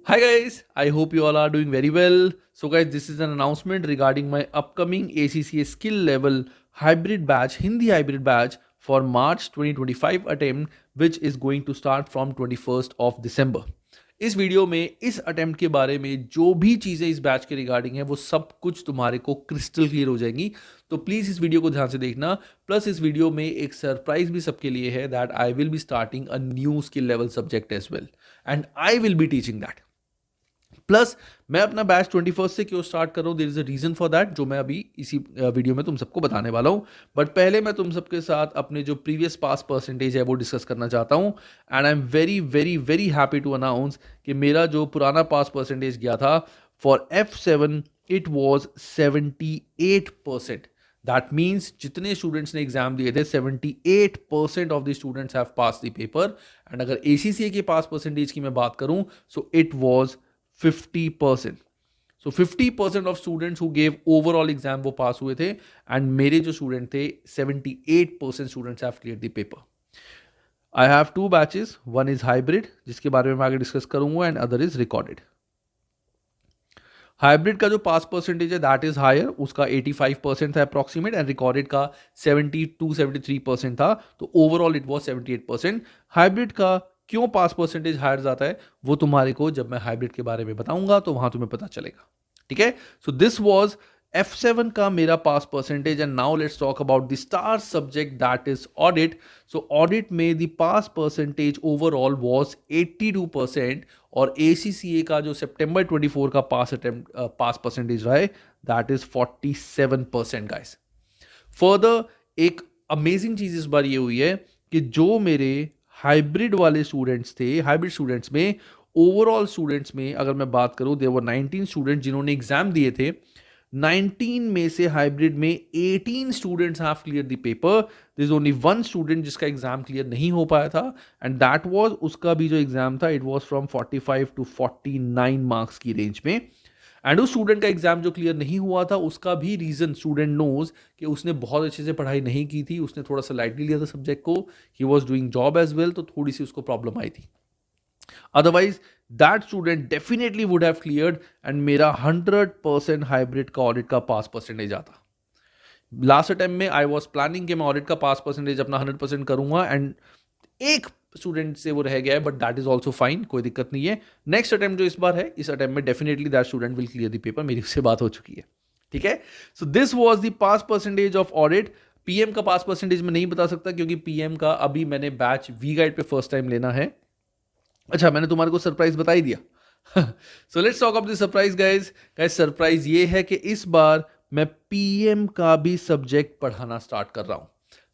Hi guys, I hope you all are doing very well. So guys, this is an announcement regarding my upcoming ACCA skill level hybrid batch, Hindi hybrid batch for March 2025 attempt, which is going to start from 21st of December. इस video में इस attempt के बारे में जो भी चीज़ें इस बैच के रिगार्डिंग है वो सब कुछ तुम्हारे को क्रिस्टल क्लियर हो जाएंगी. तो प्लीज़ इस वीडियो को ध्यान से देखना. प्लस इस वीडियो में एक सरप्राइज भी सबके लिए है that I will be starting a new skill level subject as well and I will be teaching that. Plus मैं अपना बैच 21st से क्यों स्टार्ट कर रहा हूँ, there is a reason for that जो मैं अभी इसी वीडियो में तुम सबको बताने वाला हूँ. बट पहले मैं तुम सबके साथ अपने जो प्रीवियस पास परसेंटेज है वो डिस्कस करना चाहता हूँ. And I am very very very happy to announce कि मेरा जो पुराना पास परसेंटेज गया था for F7 it was 78%. That means जितने स्टूडेंट्स ने एग्जाम दिए थे 78% of the students have pass the paper. And अगर ACCA के पास परसेंटेज की मैं बात करूँ so it was 50%. So 50% of students who gave overall exam वो पास हुए थे and मेरे जो स्टूडेंट थे 78% students have cleared the paper. I have two batches. One is hybrid जिसके बारे में मैं आगे डिस्कस करूंगा and other is recorded. Hybrid का जो पास परसेंटेज है दैट इज हायर, उसका 85% था अप्रॉक्सीमेट एंड रिकॉर्डेड का 72-73% था. तो ओवरऑल इट वॉज 78%. हाइब्रिड का क्यों पास परसेंटेज हायर जाता है वो तुम्हारे को जब मैं हाइब्रिड के बारे में बताऊंगा तो वहां तुम्हें पता चलेगा. ठीक है. सो दिस वॉज F7 का मेरा pass percentage. And now let's talk about the star subject that is audit. So audit में the pass percentage overall was 82% और ACCA का जो सितंबर 24 का पास परसेंटेज रहा है दैट इज 47% गाइस. फर्दर एक अमेजिंग चीज इस बार ये हुई है कि जो मेरे हाइब्रिड वाले स्टूडेंट्स थे, हाइब्रिड स्टूडेंट्स में ओवरऑल स्टूडेंट्स में अगर मैं बात करूं देयर वर 19 स्टूडेंट जिन्होंने एग्जाम दिए थे. 19 में से हाइब्रिड में 18 students have clear the paper. There is only one student जिसका एग्जाम क्लियर नहीं हो पाया था एंड दैट वाज उसका भी जो एग्जाम था it was from 45 to 49 marks की रेंज में. एंड उस स्टूडेंट का एग्जाम जो क्लियर नहीं हुआ था उसका भी रीजन स्टूडेंट नोज कि उसने बहुत अच्छे से पढ़ाई नहीं की थी, उसने थोड़ा सा लाइटली लिया था सब्जेक्ट को, he was doing job as well, तो थोड़ी सी उसको प्रॉब्लम आई थी. Otherwise that student definitely would have cleared and मेरा 100% हाइब्रिड का ऑडिट का पास परसेंटेज आता. लास्ट अटेम्प्ट में आई वॉज प्लानिंग कि मैं ऑडिट का पास परसेंटेज अपना 100% करूंगा एंड एक स्टूडेंट से वो रह गया है but that is also fine, कोई दिक्कत नहीं है. नेक्स्ट अटेम्प्ट जो इस बार है इस अटेम्प्ट में definitely that student will clear the paper. मेरी उससे बात हो चुकी है. ठीक है. So this was the pass percentage of audit. PM का पास परसेंटेज मैं नहीं बता सकता क्योंकि PM का अभी मैंने बैच वी गाइड पे फर्स्ट टाइम लेना है. अच्छा, मैंने तुम्हारे को सरप्राइज बता ही दिया. So let's talk about the surprise guys. Surprise ये है कि इस बार मैं PM का भी सब्जेक्ट पढ़ाना स्टार्ट कर रहा हूं.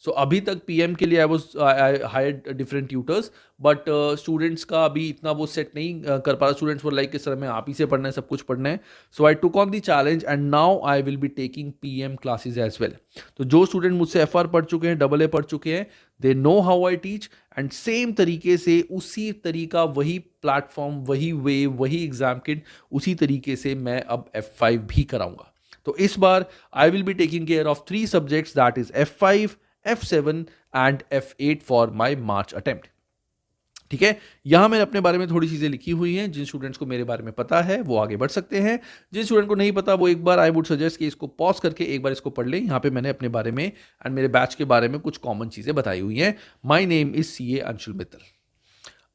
सो अभी तक PM के लिए I hired different tutors but students का अभी इतना वो सेट नहीं कर पा रहा. स्टूडेंट्स वो लाइक सर में आप ही से पढ़ना है, सब कुछ पढ़ना है. So I took on the challenge and now I will be taking PM classes as well. तो जो स्टूडेंट मुझसे FR पढ़ चुके हैं, AA पढ़ चुके हैं, they know how I teach and same तरीके से उसी तरीका, वही प्लेटफॉर्म, वही वे, वही एग्जाम किट, उसी तरीके से मैं अब F5 भी कराऊंगा. तो इस बार I will be taking care of 3 subjects that is F5, F7 and F8 for my March attempt. ठीक है. यहां मैंने अपने बारे में थोड़ी चीजें लिखी हुई हैं. जिन स्टूडेंट्स को मेरे बारे में पता है वो आगे बढ़ सकते हैं. जिन स्टूडेंट को नहीं पता वो एक बार आई वुड सजेस्ट कि इसको पॉज करके एक बार इसको पढ़ लें. यहां पे मैंने अपने बारे में एंड मेरे बैच के बारे में कुछ कॉमन चीजें बताई हुई हैं. My name is CA Anshul Mittal.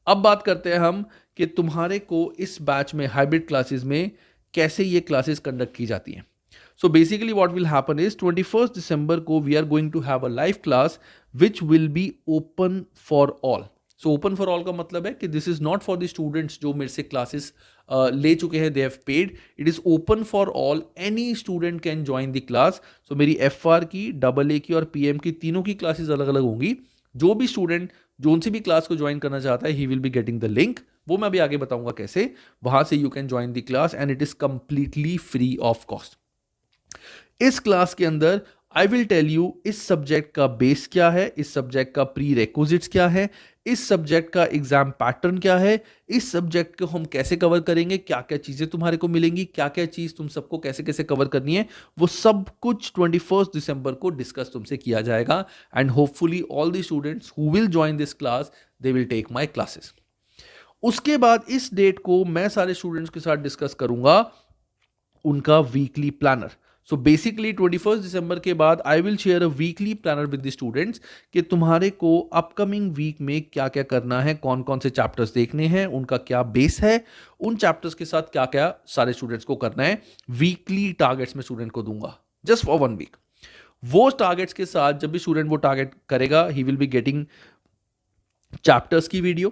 अब बात करते हैं हम कि तुम्हारे को इस बैच में हाइब्रिड क्लासेस में कैसे ये क्लासेस कंडक्ट की जाती हैं. So basically what will happen is 21st December को we are going to have a live class which will be open for all. So open for all का मतलब है कि this is not for the students जो मेरे से classes ले चुके हैं, they have paid. It is open for all. Any student can join the class. So मेरी FR की, AA की और PM की तीनों की classes अलग अलग होंगी. जो भी स्टूडेंट जो उनसे भी क्लास को ज्वाइन करना चाहता है ही will be getting the link. वो मैं अभी आगे बताऊंगा कैसे. वहां से you can join the class and it is completely free of cost. इस क्लास के अंदर आई विल टेल यू इस सब्जेक्ट का बेस क्या है, इस सब्जेक्ट का प्री रेक्विजिट्स क्या है, इस सब्जेक्ट का एग्जाम पैटर्न क्या है, इस सब्जेक्ट को हम कैसे कवर करेंगे, क्या क्या चीजें तुम्हारे को मिलेंगी, क्या क्या चीज तुम सबको कैसे कैसे कवर करनी है, वो सब कुछ 21st दिसंबर को डिस्कस तुमसे किया जाएगा. And hopefully all the students who will join this class they will take my classes. उसके बाद इस डेट को मैं सारे स्टूडेंट्स के साथ डिस्कस करूंगा उनका वीकली प्लानर. सो बेसिकली 21 दिसंबर के बाद I will share a weekly planner with the students कि तुम्हारे को अपकमिंग वीक में क्या क्या करना है, कौन कौन से चैप्टर्स देखने हैं, उनका क्या बेस है, उन चैप्टर्स के साथ क्या क्या सारे स्टूडेंट्स को करना है. वीकली टारगेट्स में स्टूडेंट को दूंगा जस्ट फॉर 1 वीक. वो टारगेट्स के साथ जब भी स्टूडेंट वो टारगेट करेगा he will be getting chapters की video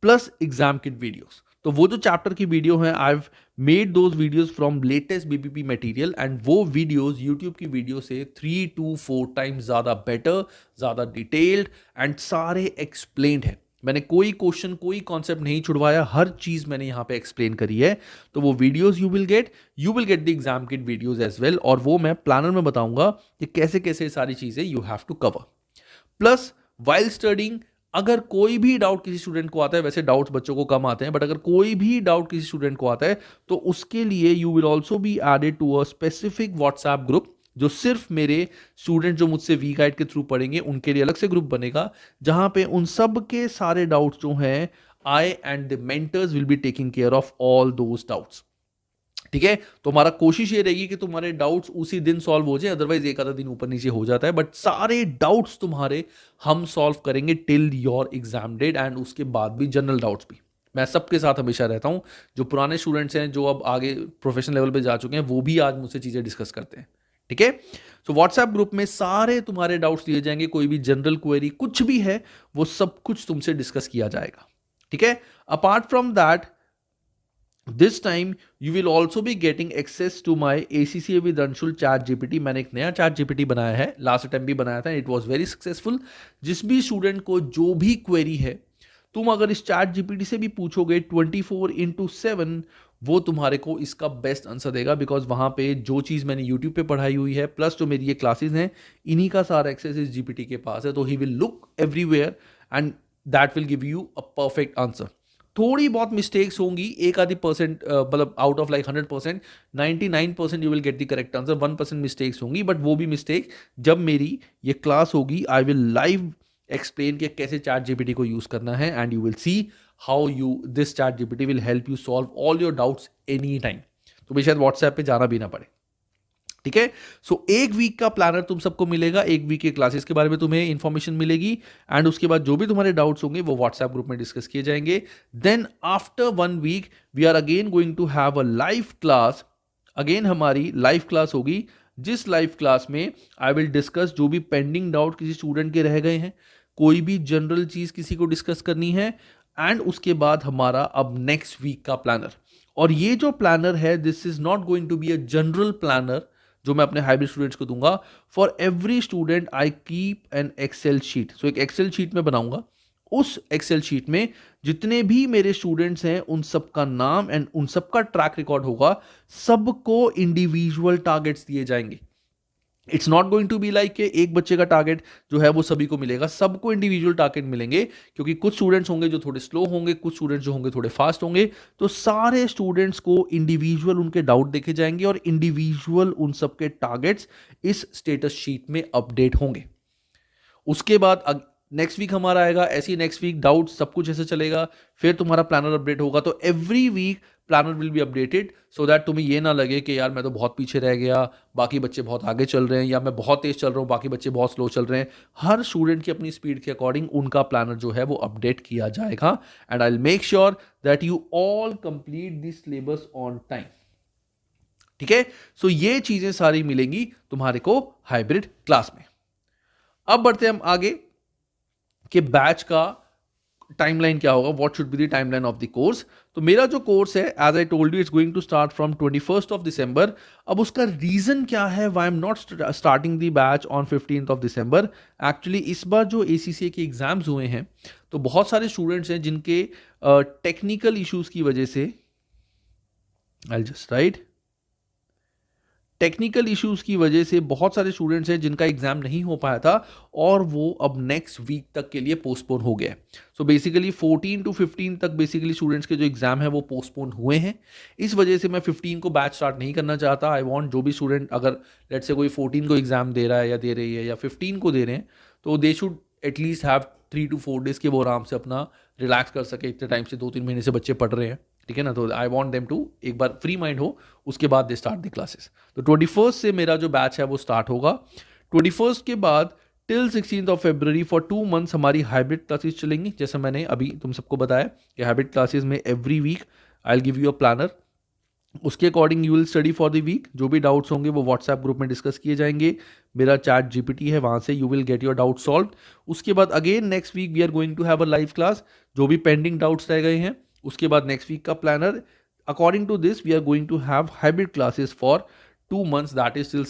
plus exam kit videos. तो वो जो चैप्टर की वीडियो है I have made those videos from latest BPP material and वो वीडियोस यूट्यूब की वीडियो से 3 to 4 टाइम्स ज़्यादा बेटर, ज़्यादा डिटेल्ड एंड सारे एक्सप्लेन्ड है. मैंने कोई क्वेश्चन कोई कॉन्सेप्ट नहीं छुड़वाया, हर चीज़ मैंने यहाँ पे एक्सप्लेन करी है. तो वो videos you will get the exam kit videos as well, और वो मैं प्लानर में बताऊंगा कि कैसे कैसे सारी चीज़ें you have to cover. Plus while studying अगर कोई भी डाउट किसी स्टूडेंट को आता है, वैसे डाउट्स बच्चों को कम आते हैं, बट अगर कोई भी डाउट किसी स्टूडेंट को आता है तो उसके लिए you will also be added to a specific WhatsApp group, जो सिर्फ मेरे स्टूडेंट जो मुझसे वी गाइड के थ्रू पढ़ेंगे उनके लिए अलग से ग्रुप बनेगा, जहां पे उन सब के सारे डाउट्स जो हैं I and the mentors will be taking care of all those doubts. ठीक है, तो हमारा कोशिश ये रहेगी कि तुम्हारे डाउट्स उसी दिन सॉल्व हो जाए, अदरवाइज एक आधा दिन ऊपर नीचे हो जाता है, बट सारे डाउट्स तुम्हारे हम सॉल्व करेंगे till your exam date and उसके बाद भी जनरल डाउट्स भी. मैं सबके साथ हमेशा रहता हूं. जो पुराने स्टूडेंट्स हैं जो अब आगे प्रोफेशनल लेवल पे जा चुके हैं वो भी आज मुझसे चीज़ें डिस्कस करते हैं. ठीक है, सो व्हाट्सएप ग्रुप में सारे तुम्हारे डाउट्स दिए जाएंगे, कोई भी जनरल क्वेरी कुछ भी है वो सब कुछ तुमसे डिस्कस किया जाएगा. ठीक है, apart from that This time you will also be getting access to my ACCA with Anshul Chat GPT. मैंने एक नया Chat GPT बनाया है, लास्ट टाइम भी बनाया था, इट वॉज वेरी सक्सेसफुल. जिस भी स्टूडेंट को जो भी क्वेरी है तुम अगर इस Chat GPT से भी पूछोगे 24/7 वो तुम्हारे को इसका बेस्ट आंसर देगा, बिकॉज वहाँ पे जो चीज़ मैंने यूट्यूब पे पढ़ाई हुई है प्लस जो मेरी ये क्लासेस हैं इन्हीं का सारा एक्सेस इस GPT के पास है. तो he will look everywhere and that will give you a perfect answer. थोड़ी बहुत मिस्टेक्स होंगी, एक आधी परसेंट, मतलब out of like 100%, 99% you will get the correct answer, 1% mistakes होंगी, बट वो भी मिस्टेक जब मेरी ये क्लास होगी आई विल लाइव एक्सप्लेन कि कैसे चैट जीपीटी को यूज करना है and you will see how you this chat GPT will help you solve all your doubts any time. तो शायद व्हाट्सएप पे जाना भी ना पड़े. ठीक है, सो एक वीक का प्लानर तुम सबको मिलेगा, एक वीक के क्लासेस के बारे में तुम्हें इंफॉर्मेशन मिलेगी एंड उसके बाद जो भी तुम्हारे डाउट्स होंगे वो व्हाट्सएप ग्रुप में डिस्कस किए जाएंगे. Then after 1 week we are again going to have a live class. Again हमारी लाइव क्लास होगी, जिस लाइव क्लास में आई विल डिस्कस जो भी पेंडिंग डाउट किसी स्टूडेंट के रह गए हैं, कोई भी जनरल चीज किसी को डिस्कस करनी है, एंड उसके बाद हमारा अब नेक्स्ट वीक का प्लानर. और ये जो प्लानर है this is not going to be a general planner जो मैं अपने हाइब्रिड स्टूडेंट्स को दूंगा. For every student I keep an Excel sheet. So एक एक्सेल शीट में बनाऊंगा, उस एक्सेल शीट में जितने भी मेरे स्टूडेंट्स हैं उन सबका नाम एंड उन सबका ट्रैक रिकॉर्ड होगा, सबको इंडिविजुअल टारगेट्स दिए जाएंगे. It's not going to be like कि एक बच्चे का टारगेट जो है वो सभी को मिलेगा, सबको इंडिविजुअल टारगेट मिलेंगे, क्योंकि कुछ स्टूडेंट्स होंगे जो थोड़े स्लो होंगे, कुछ स्टूडेंट्स जो होंगे थोड़े फास्ट होंगे. तो सारे स्टूडेंट्स को इंडिविजुअल उनके डाउट देखे जाएंगे और इंडिविजुअल उन सबके टारगेट्स इस स्टेटस शीट में अपडेट होंगे. उसके बाद नेक्स्ट वीक हमारा आएगा, ऐसी नेक्स्ट वीक डाउट सब कुछ ऐसे चलेगा, फिर तुम्हारा प्लानर अपडेट होगा. तो every week planner will be updated so that तुम्हें ये ना लगे कि यार मैं तो बहुत पीछे रह गया, बाकी बच्चे बहुत आगे चल रहे हैं, या मैं बहुत तेज चल रहा हूँ बाकी बच्चे बहुत स्लो चल रहे हैं. हर स्टूडेंट की अपनी स्पीड के अकॉर्डिंग उनका प्लानर जो है वो अपडेट किया जाएगा and I will make sure that you all complete this syllabus on time. ठीक है, सो ये चीजें सारी मिलेंगी तुम्हारे को हाइब्रिड क्लास में. अब बढ़ते हैं हम आगे कि बैच का टाइमलाइन क्या होगा, what should be the timeline of the course. तो मेरा जो कोर्स है as I told you it's going to start from 21 दिसंबर. अब उसका रीजन क्या है why am not starting the batch on 15 दिसंबर. एक्चुअली इस बार जो ACCA के एग्जाम्स हुए हैं तो बहुत सारे स्टूडेंट्स हैं जिनके टेक्निकल इश्यूज की वजह से, I just right, technical issues की वजह से बहुत सारे स्टूडेंट्स हैं जिनका एग्जाम नहीं हो पाया था और वो अब नेक्स्ट वीक तक के लिए पोस्टपोन हो गया. सो बेसिकली 14 to 15 तक बेसिकली स्टूडेंट्स के जो एग्जाम है वो पोस्टपोन हुए हैं. इस वजह से मैं 15 को बैच स्टार्ट नहीं करना चाहता. आई वांट जो भी स्टूडेंट अगर लेट्स से कोई 14 को एग्जाम दे रहा है या दे रही है या 15 को दे रहे हैं तो they should at least have 3 to 4 days के वो आराम से अपना रिलैक्स कर सके, इतने टाइम से 2-3 महीने से बच्चे पढ़ रहे हैं, ठीक है ना, तो आई वॉन्ट देम टू एक बार फ्री माइंड हो, उसके बाद दे स्टार्ट द क्लासेस। तो 21st से मेरा जो बैच है वो स्टार्ट होगा। 21st के बाद टिल 16 फॉर 2 मंथ्स हमारी हाइब्रिड क्लासेस चलेंगी। जैसे मैंने अभी तुम सबको बताया कि हाइब्रिड क्लासेस में every week I will give you a planner, उसके according you will study for the week. जो भी डाउट्स होंगे वो व्हाट्सएप ग्रुप में डिस्कस किए जाएंगे, मेरा चैट जीपीटी है, वहाँ से you will get your doubt solve. उसके बाद again next week we are going to have a live class, जो भी पेंडिंग डाउट्स रह गए हैं। उसके बाद नेक्स्ट वीक का planner, according to this we are going to have hybrid classes for 2 months, that is till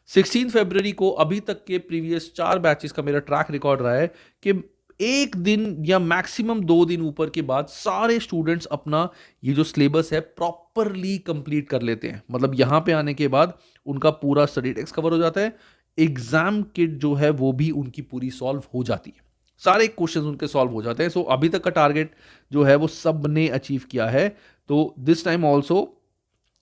16 फरवरी को अभी तक के प्रीवियस 4 बैचेस का मेरा ट्रैक रिकॉर्ड रहा है कि एक दिन या मैक्सिमम 2 दिन ऊपर के बाद सारे स्टूडेंट्स अपना ये जो सिलेबस है प्रॉपरली कंप्लीट कर लेते हैं। मतलब यहाँ पे आने के बाद उनका पूरा स्टडी टेक्स्ट कवर हो जाता है, एग्जाम किट जो है वो भी उनकी पूरी सॉल्व हो जाती है, सारे क्वेश्चंस उनके सॉल्व हो जाते हैं। सो अभी तक का टारगेट जो है वो सब ने अचीव किया है। तो this time also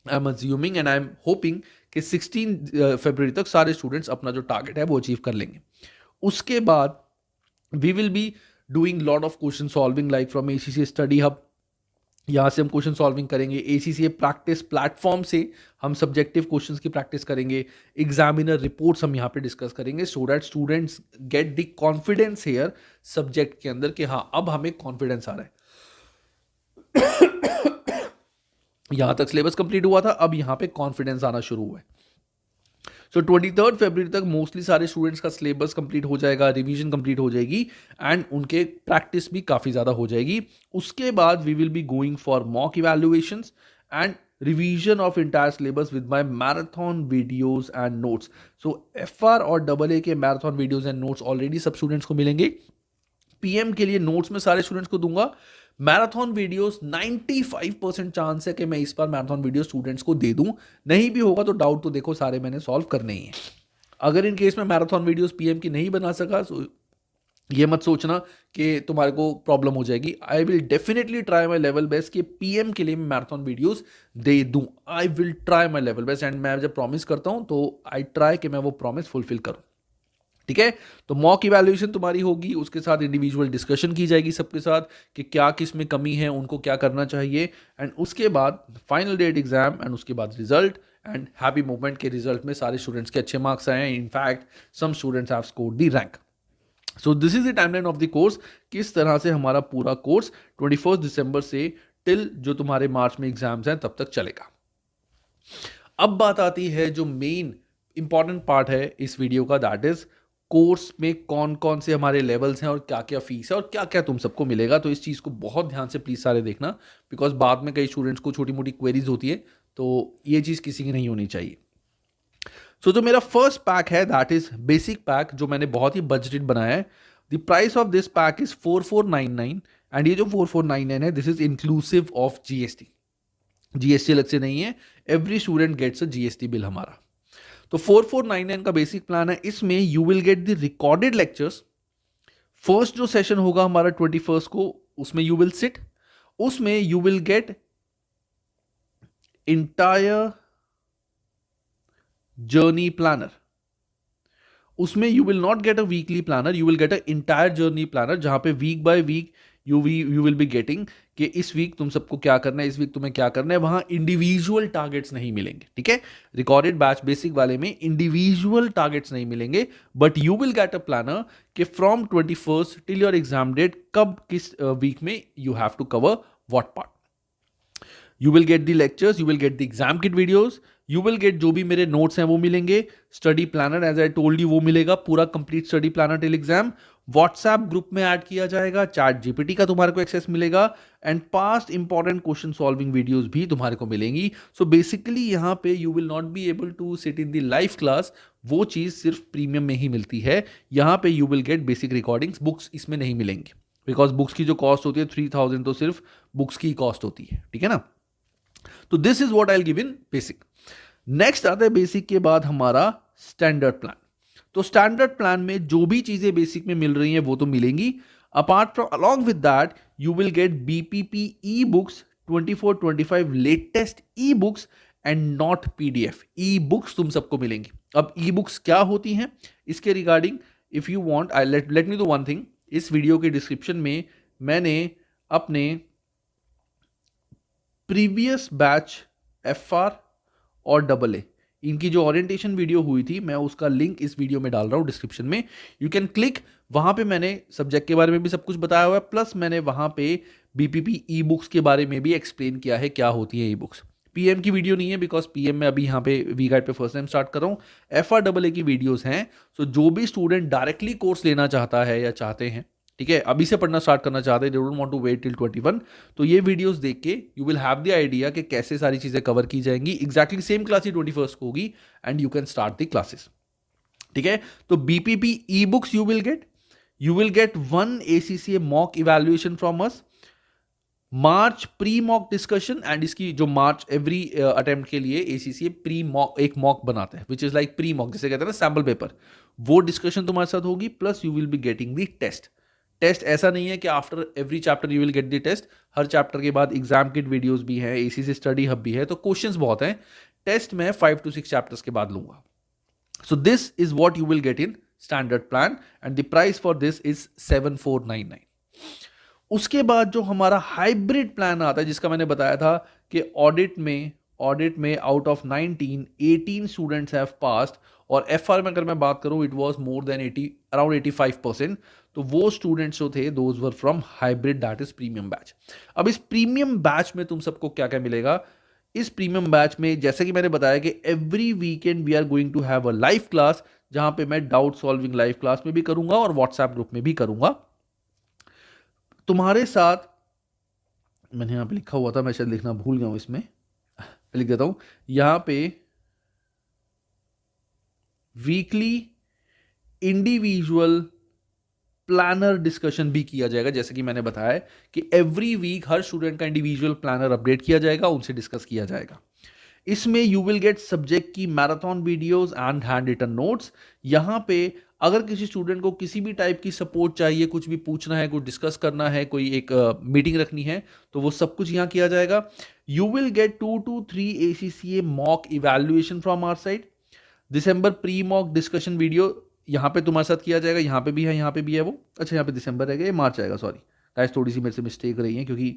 I am assuming and I am hoping कि 16 फरवरी तक सारे स्टूडेंट्स अपना जो टारगेट है वो अचीव कर लेंगे। उसके बाद we will be doing lot of question solving like from ACCA Study Hub, यहाँ से हम क्वेश्चन सॉल्विंग करेंगे। ACCA प्रैक्टिस प्लेटफॉर्म से हम सब्जेक्टिव क्वेश्चंस की प्रैक्टिस करेंगे, एग्जामिनर रिपोर्ट्स हम यहाँ पे डिस्कस करेंगे, so that students get the confidence here subject के अंदर कि हाँ अब हमें कॉन्फिडेंस आ रहा है। यहाँ तक सिलेबस कंप्लीट हुआ था, अब यहाँ पे कॉन्फिडेंस आना शुरू हुआ है। सो 23 फरवरी तक मोस्टली सारे स्टूडेंट्स का सिलेबस कंप्लीट हो जाएगा, रिवीजन कंप्लीट हो जाएगी एंड उनके प्रैक्टिस भी काफ़ी ज़्यादा हो जाएगी। उसके बाद we will be going for mock evaluations and revision of entire syllabus with my marathon videos and notes. So FR और AA के marathon videos and notes already सब स्टूडेंट्स को मिलेंगे। PM के लिए नोट्स में सारे स्टूडेंट्स को दूंगा। मैराथन वीडियोस 95% चांस है कि मैं इस बार मैराथन वीडियो स्टूडेंट्स को दे दूं, नहीं भी होगा तो डाउट तो देखो सारे मैंने सॉल्व करने ही है। अगर इन केस में मैराथन वीडियोस PM की नहीं बना सका तो ये मत सोचना कि तुम्हारे को प्रॉब्लम हो जाएगी। I will definitely try my level best कि PM के लिए मैं मैराथन वीडियोस दे दूं। I will try my level best and मैं जब प्रॉमिस करता हूं तो आई ट्राई कि मैं वो प्रॉमिस फुलफिल करूं, ठीक है। तो मॉक इवैल्यूएशन तुम्हारी होगी, उसके साथ इंडिविजुअल डिस्कशन की जाएगी सबके साथ कि क्या किस में कमी है, उनको क्या करना चाहिए, एंड उसके बाद फाइनल डेट एग्जाम एंड उसके बाद रिजल्ट एंड हैप्पी मोमेंट के रिजल्ट में सारे स्टूडेंट्स के अच्छे मार्क्स आए हैं। In fact some students have scored the rank. So this is the timeline of the course, किस तरह से हमारा पूरा कोर्स 21 दिसंबर से टिल जो तुम्हारे मार्च में एग्जाम्स हैं तब तक चलेगा। अब बात आती है जो मेन इंपॉर्टेंट पार्ट है इस वीडियो का, दैट इज कोर्स में कौन कौन से हमारे लेवल्स हैं और क्या क्या फीस है और क्या क्या तुम सबको मिलेगा। तो इस चीज़ को बहुत ध्यान से प्लीज़ सारे देखना, बिकॉज बाद में कई स्टूडेंट्स को छोटी मोटी क्वेरीज होती है, तो ये चीज़ किसी की नहीं होनी चाहिए। सो जो मेरा फर्स्ट पैक है दैट इज बेसिक पैक, जो मैंने बहुत ही बजटेड बनाया है। The price of this pack is 4499 and ये जो 4499 है this is inclusive of GST। GST अलग से नहीं है, every student gets a GST bill हमारा। तो 4499 का बेसिक प्लान है। इसमें you will get the recorded lectures. First जो सेशन होगा हमारा 21 को, उसमें यू विल सिट, उसमें you will get entire journey planner. उसमें you will not get a weekly planner, you will get a entire journey planner, जहां पे week by week you will be getting कि इस वीक तुम सबको क्या करना है, इस वीक तुम्हें क्या करना है। वहां इंडिविजुअल टारगेट्स नहीं मिलेंगे, ठीक है। रिकॉर्डेड बैच बेसिक वाले में इंडिविजुअल टारगेट्स नहीं मिलेंगे, but you will get a planner कि from 21 till your exam date कब किस वीक में you have to cover what part. You will get the lectures, you will get the exam kit videos, you will get जो भी मेरे notes हैं वो मिलेंगे, study planner as I told you वो मिलेगा, पूरा complete study planner till exam. WhatsApp group में ऐड किया जाएगा, चैट जीपीटी का तुम्हारे को एक्सेस मिलेगा and past important question solving videos भी तुम्हारे को मिलेंगी। सो बेसिकली यहाँ पे you will not be able to sit in the live class, वो चीज़ सिर्फ प्रीमियम में ही मिलती है। यहाँ पे you will gate basic recordings, books इसमें नहीं मिलेंगी, बिकॉज बुक्स की जो कॉस्ट होती है 3000 तो सिर्फ बुक्स की कॉस्ट होती है, ठीक है ना। तो this is what I will give in basic. Next आता है बेसिक के बाद हमारा स्टैंडर्ड प्लान। तो स्टैंडर्ड प्लान में जो भी चीजें बेसिक में मिल रही हैं वो तो मिलेंगी। Apart from along with that you will gate BPP e books 24-25 latest e books and not PDF e books तुम सबको मिलेंगी। अब ई बुक्स क्या होती हैं इसके regarding if you want, I let me do one thing, इस video के डिस्क्रिप्शन में मैंने अपने प्रीवियस बैच FR और AA इनकी जो ओरिएंटेशन वीडियो हुई थी, मैं उसका लिंक इस वीडियो में डाल रहा हूँ डिस्क्रिप्शन में, यू कैन क्लिक। वहाँ पे मैंने सब्जेक्ट के बारे में भी सब कुछ बताया हुआ है, प्लस मैंने वहाँ पे BPP ई बुक्स के बारे में भी एक्सप्लेन किया है क्या होती है ई बुक्स। PM की वीडियो नहीं है बिकॉज PM में अभी यहाँ पे वी गाइड पे फर्स्ट टाइम स्टार्ट कर रहा हूँ। FR AA की वीडियोस हैं। सो जो भी स्टूडेंट डायरेक्टली कोर्स लेना चाहता है या चाहते हैं, ठीक है, अभी से पढ़ना स्टार्ट करना चाहते हैं, they don't want to wait till 21, तो ये वीडियोस देख के you will have the idea कि कैसे सारी चीजें कवर की जाएंगी। एग्जैक्टली सेम क्लास ही 21 को होगी and you can start the classes. ठीक है, तो BPP e books you will gate 1 ACCA mock evaluation from us, March pre mock discussion, and इसकी जो मार्च एवरी अटेम्प्ट के लिए ACCA प्री मॉक एक मॉक बनाता है which is like pre mock, जिसे कहते हैं ना सैम्पल पेपर, वो डिस्कशन तुम्हारे साथ होगी। Plus you will be getting the test ऐसा नहीं है कि after every chapter you will get the test, हर चैप्टर के बाद एग्जाम किट वीडियोस भी हैं, ACCA स्टडी हब भी है, तो क्वेश्चंस बहुत हैं। टेस्ट मैं 5 to 6 चैप्टर्स के बाद लूंगा। सो this is what you will get in standard plan and the price for this is 7499। उसके बाद जो हमारा हाइब्रिड प्लान आता है, जिसका मैंने बताया था कि ऑडिट में out of 19 18 students have passed, और FR में अगर मैं बात करूं it was more than 80 around 85%, तो वो स्टूडेंट्स जो थे those were from hybrid, that is premium batch. अब इस प्रीमियम बैच में तुम सबको क्या क्या मिलेगा? इस प्रीमियम बैच में जैसे कि मैंने बताया कि every weekend we are going to have a live class, जहां पे मैं डाउट सॉल्विंग लाइव क्लास में भी करूंगा और व्हाट्सएप ग्रुप में भी करूंगा तुम्हारे साथ। मैंने यहां पे लिखा हुआ था, मैं शायद लिखना भूल गया हूं, इसमें लिख देता हूं। यहां पे वीकली इंडिविजुअल प्लानर डिस्कशन भी किया जाएगा, जैसे कि मैंने बताया है कि एवरी वीक हर स्टूडेंट का इंडिविजुअल प्लानर अपडेट किया जाएगा, उनसे डिस्कस किया जाएगा। इसमें यू विल गेट सब्जेक्ट की marathon videos and handwritten notes. यहां पे अगर किसी स्टूडेंट को किसी भी टाइप की सपोर्ट चाहिए, कुछ भी पूछना है, कुछ डिस्कस करना है, कोई एक मीटिंग रखनी है, तो वो सब कुछ यहां किया जाएगा। You will get 2 to 3 ACCA mock evaluation from our side. December pre mock discussion video यहाँ पे तुम्हारे साथ किया जाएगा, यहाँ पे भी है, यहाँ पे भी है वो। अच्छा, यहाँ पे दिसंबर रहेगा, ये मार्च आएगा, सॉरी गाइस, थोड़ी सी मेरे से मिस्टेक रही है क्योंकि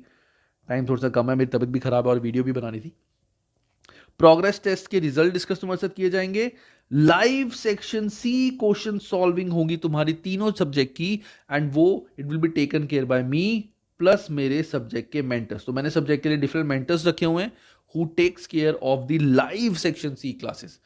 टाइम थोड़ा सा कम है, मेरी तबीयत भी खराब है और वीडियो भी बनानी थी। प्रोग्रेस टेस्ट के रिजल्ट डिस्कस तुम्हारे साथ किए जाएंगे। Live section C question solving होगी तुम्हारी तीनों सब्जेक्ट की, एंड वो it will be taken care by me plus मेरे सब्जेक्ट के मेंटर्स। तो मैंने सब्जेक्ट के लिए डिफरेंट मेंटर्स रखे हुए हैं who takes care of the live section C classes.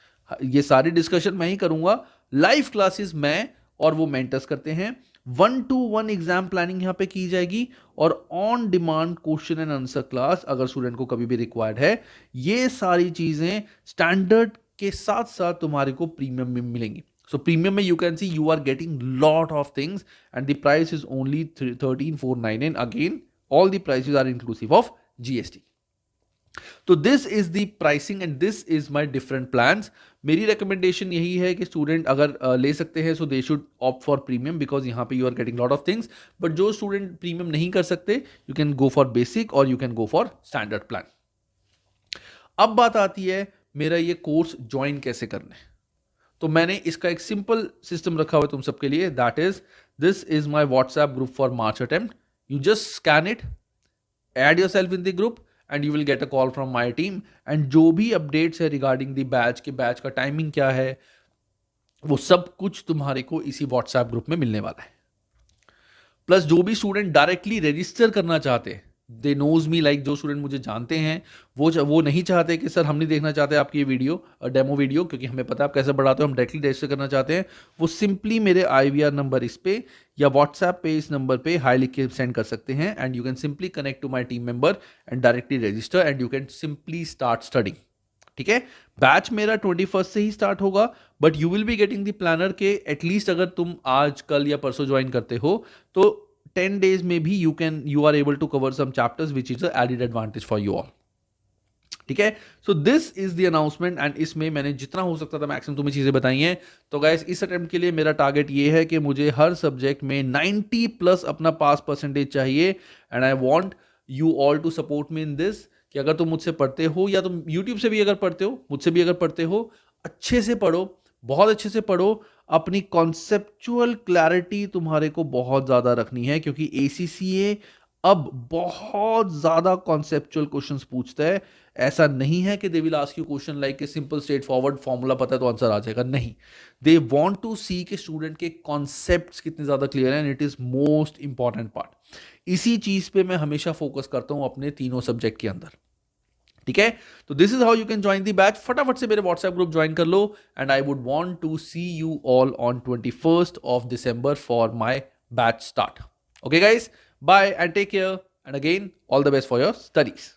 ये सारी डिस्कशन मैं ही करूंगा, लाइव क्लासेस मैं और वो मेंटर्स करते हैं। 1-to-1 एग्जाम प्लानिंग यहाँ पे की जाएगी, और on demand question and answer class अगर स्टूडेंट को कभी भी रिक्वायर्ड है। ये सारी चीजें स्टैंडर्ड के साथ साथ तुम्हारे को प्रीमियम में मिलेंगी। सो प्रीमियम में you can see you are getting lot of things and the price is only 13,499। Again all the prices are inclusive of GST। तो this is the pricing and this is my different plans. मेरी recommendation यही है कि student अगर ले सकते हैं so they should opt for premium, because यहाँ पे you are getting lot of things. But जो स्टूडेंट प्रीमियम नहीं कर सकते, you can go for basic और you can go for standard plan. अब बात आती है मेरा ये कोर्स ज्वाइन कैसे करना है। तो मैंने इसका एक सिंपल सिस्टम रखा हुआ है तुम सबके लिए, that is this is my WhatsApp group for March attempt. You just scan it, add योर सेल्फ in the group and you will get a call from my team, and जो भी अपडेट्स है रिगार्डिंग द बैच के batch का timing क्या है, वो सब कुछ तुम्हारे को इसी व्हाट्सएप ग्रुप में मिलने वाला है। प्लस जो भी स्टूडेंट डायरेक्टली रजिस्टर करना चाहते हैं, दे नोज मी, लाइक जो स्टूडेंट मुझे जानते हैं, वो नहीं चाहते कि सर हम नहीं देखना चाहते आपकी ये वीडियो, डेमो वीडियो, क्योंकि हमें पता है आप कैसे बढ़ाते हो, हम डायरेक्टली रजिस्टर करना चाहते हैं। वो सिंपली मेरे IVR नंबर इस पे या व्हाट्सएप पे इस नंबर पे हाई लिख के सेंड कर सकते हैं, and you can simply connect to my team member and directly register and you can simply start studying. ठीक है, बैच मेरा 21 से ही स्टार्ट होगा, but you will be getting the planner के एटलीस्ट अगर तुम आज कल या परसों ज्वाइन करते हो तो 10 days में भी you are able to cover some chapters, which is an added advantage for you all. ठीक है, सो this is the announcement, and इसमें मैंने जितना हो सकता था मैक्सिमम तुम्हें चीजें बताई हैं। तो गाइस, इस अटेम्प्ट के लिए मेरा टारगेट ये है कि मुझे हर सब्जेक्ट में 90+ अपना पास परसेंटेज चाहिए, and I want you all to support me in this, कि अगर तुम मुझसे पढ़ते हो या तुम यूट्यूब से भी अगर पढ़ते हो, मुझसे भी अगर पढ़ते हो, अच्छे से पढ़ो, बहुत अच्छे से पढ़ो। अपनी कॉन्सेप्चुअल क्लैरिटी तुम्हारे को बहुत ज़्यादा रखनी है, क्योंकि ACCA अब बहुत ज़्यादा कॉन्सेप्चुअल क्वेश्चंस पूछता है। ऐसा नहीं है कि they will ask you question like a simple straight forward formula पता है तो आंसर आ जाएगा, नहीं। दे वांट टू सी कि स्टूडेंट के कॉन्सेप्ट्स कितने ज़्यादा क्लियर हैं, and it is most important part. इसी चीज़ पे मैं हमेशा फोकस करता हूँ अपने तीनों सब्जेक्ट के अंदर, ठीक है। तो this is how you can join the batch. फटाफट से मेरे व्हाट्सएप ग्रुप ज्वाइन कर लो, and I would want to see you all on 21st of December for my batch start. Okay guys, bye and take care, and again all the best for your studies.